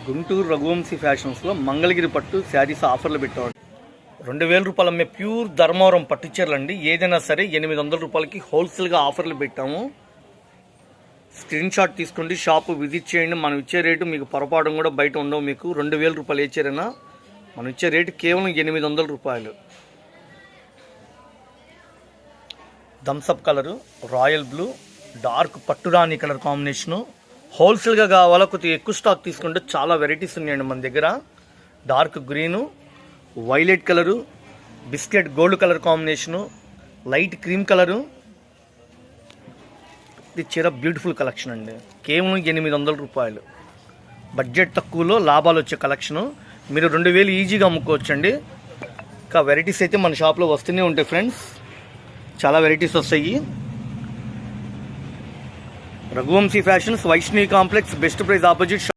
గుంటూరు రఘువంశీ ఫ్యాషన్స్లో మంగళగిరి పట్టు శారీస్ ఆఫర్లు పెట్టాడు. 2000 రూపాయలు అమ్మే ప్యూర్ ధర్మవరం పట్టు చీరలు అండి. ఏదైనా సరే 800 రూపాయలకి హోల్సేల్గా ఆఫర్లు పెట్టాము. స్క్రీన్ షాట్ తీసుకోండి, షాపు విజిట్ చేయండి. మనం ఇచ్చే రేటు మీకు పొరపాటు కూడా బయట ఉండవు. మీకు 2000 రూపాయలు ఏ చీరైనా మనం ఇచ్చే రేటు కేవలం 800 రూపాయలు. Thums Up colour, royal blue, dark పట్టురాణి కలర్ కాంబినేషను. హోల్సేల్గా కావాలా, కొద్దిగా ఎక్కువ స్టాక్ తీసుకుంటే చాలా వెరైటీస్ ఉన్నాయండి మన దగ్గర. Dark green, violet colour, biscuit gold colour combination, light cream colour. ఇది చీర బ్యూటిఫుల్ కలెక్షన్ అండి. కేవలం 800 రూపాయలు. బడ్జెట్ తక్కువలో లాభాలు వచ్చే కలెక్షను. మీరు 2000 ఈజీగా అమ్ముకోవచ్చండి. ఇంకా వెరైటీస్ అయితే మన షాప్లో వస్తూనే ఉంటాయి ఫ్రెండ్స్. చాలా వెరైటీస్ వస్తాయి. Raghuvanshi fashions, Vaishnavi complex, best price opposite.